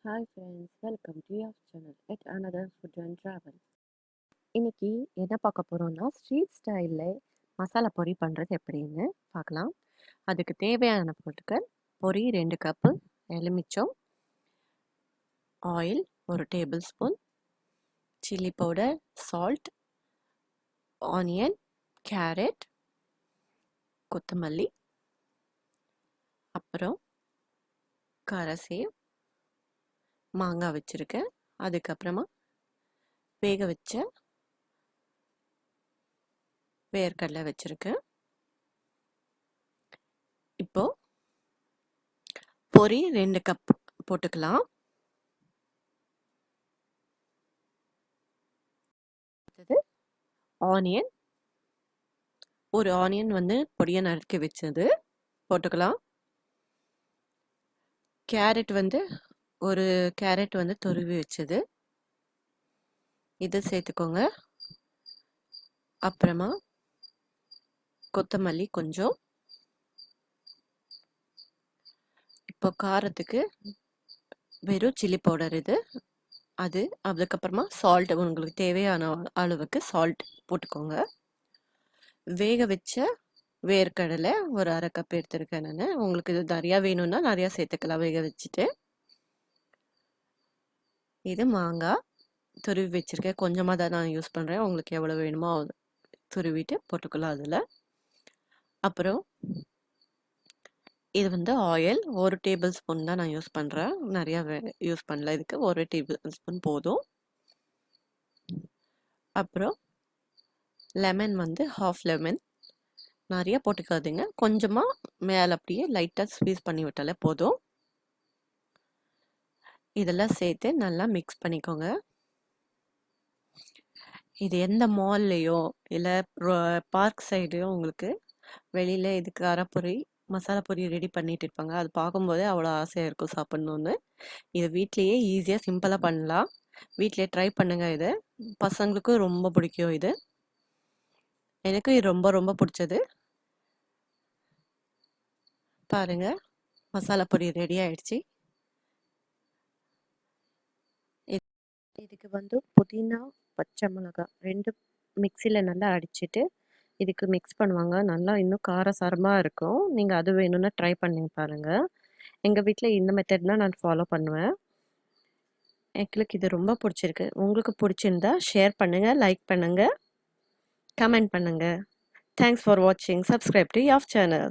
Hi friends, welcome to YAFT channel at another food and travel. இன்னைக்கு என்ன பார்க்க போறோம்னா ஸ்ட்ரீட் ஸ்டைலில் மசாலா பொரி பண்ணுறது எப்படின்னு பார்க்கலாம். அதுக்கு தேவையான பொருட்கள்: பொரி 2 கப்பு, எலுமிச்சம், oil 1 table spoon, chilli powder, salt, onion, carrot, கொத்தமல்லி, அப்புறம் காரசேவ், மாங்காய் வச்சுருக்கேன். அதுக்கப்புறமா வேக வச்ச வேர்க்கடலை வச்சுருக்கேன். இப்போ பொரி 2 கப் போட்டுக்கலாம். அடுத்தது ஆனியன், ஒரு ஆனியன் பொடியை நறுக்கி வச்சது போட்டுக்கலாம். கேரட் ஒரு கேரட் துருவி வச்சது இது சேர்த்துக்கோங்க. அப்புறமா கொத்தமல்லி கொஞ்சம். இப்போ காரத்துக்கு வெறும் சில்லி பவுடர் அது. அதுக்கப்புறமா சால்ட், உங்களுக்கு தேவையான அளவுக்கு சால்ட் போட்டுக்கோங்க. வேக வச்ச வேர்க்கடலை ஒரு 1/2 கப் எடுத்துருக்கேன் நான். உங்களுக்கு இது நிறையா வேணும்னா நிறையா சேர்த்துக்கலாம் வேக வச்சுட்டு. இது மாங்காய் துருவி வச்சுருக்கேன். கொஞ்சமாக தான் நான் யூஸ் பண்ணுறேன். உங்களுக்கு எவ்வளோ வேணுமோ துருவிட்டு போட்டுக்கலாம் அதில். அப்புறம் இது ஆயில் 1 டேபிள் ஸ்பூன் தான் நான் யூஸ் பண்ணுறேன். நிறையா யூஸ் பண்ணல, இதுக்கு 1 டேபிள் ஸ்பூன் போதும். அப்புறம் லெமன் 1/2 லெமன். நிறைய போட்டுக்காதீங்க, கொஞ்சமாக மேலே அப்படியே லைட்டாக ஸ்க்வீஸ் பண்ணி விட்டாலே போதும். இதெல்லாம் சேர்த்து நல்லா மிக்ஸ் பண்ணிக்கோங்க. இது எந்த மால்லையோ இல்லை பார்க் சைடையோ உங்களுக்கு வெளியில் இது காரப்பொரி மசாலா பொரி ரெடி பண்ணிட்டு இருப்பாங்க. அது பார்க்கும்போதே அவ்வளோ ஆசையாக இருக்கும் சாப்பிட்ணுன்னு. இதை வீட்லேயே ஈஸியாக சிம்பிளாக பண்ணலாம். வீட்டிலே ட்ரை பண்ணுங்கள். இது பசங்களுக்கும் ரொம்ப பிடிக்கும். இது எனக்கு இது ரொம்ப ரொம்ப பிடிச்சது. பாருங்க, மசாலா பொரி ரெடி ஆயிடுச்சு. இதுக்கு புதினா, பச்சை மிளகாய் 2 மிக்சியில் நல்லா அடிச்சுட்டு இதுக்கு மிக்ஸ் பண்ணுவாங்க. நல்லா இன்னும் காரசாரமாக இருக்கும். நீங்கள் அது வேணும்னா ட்ரை பண்ணி பாருங்கள். எங்கள் வீட்டில் இந்த மெத்தட் தான் நான் ஃபாலோ பண்ணுவேன். எங்களுக்கு இது ரொம்ப பிடிச்சிருக்கு. உங்களுக்கு பிடிச்சிருந்தா ஷேர் பண்ணுங்கள், லைக் பண்ணுங்கள், கமெண்ட் பண்ணுங்கள். தேங்க்ஸ் ஃபார் வாட்சிங். Subscribe to YAFT channel.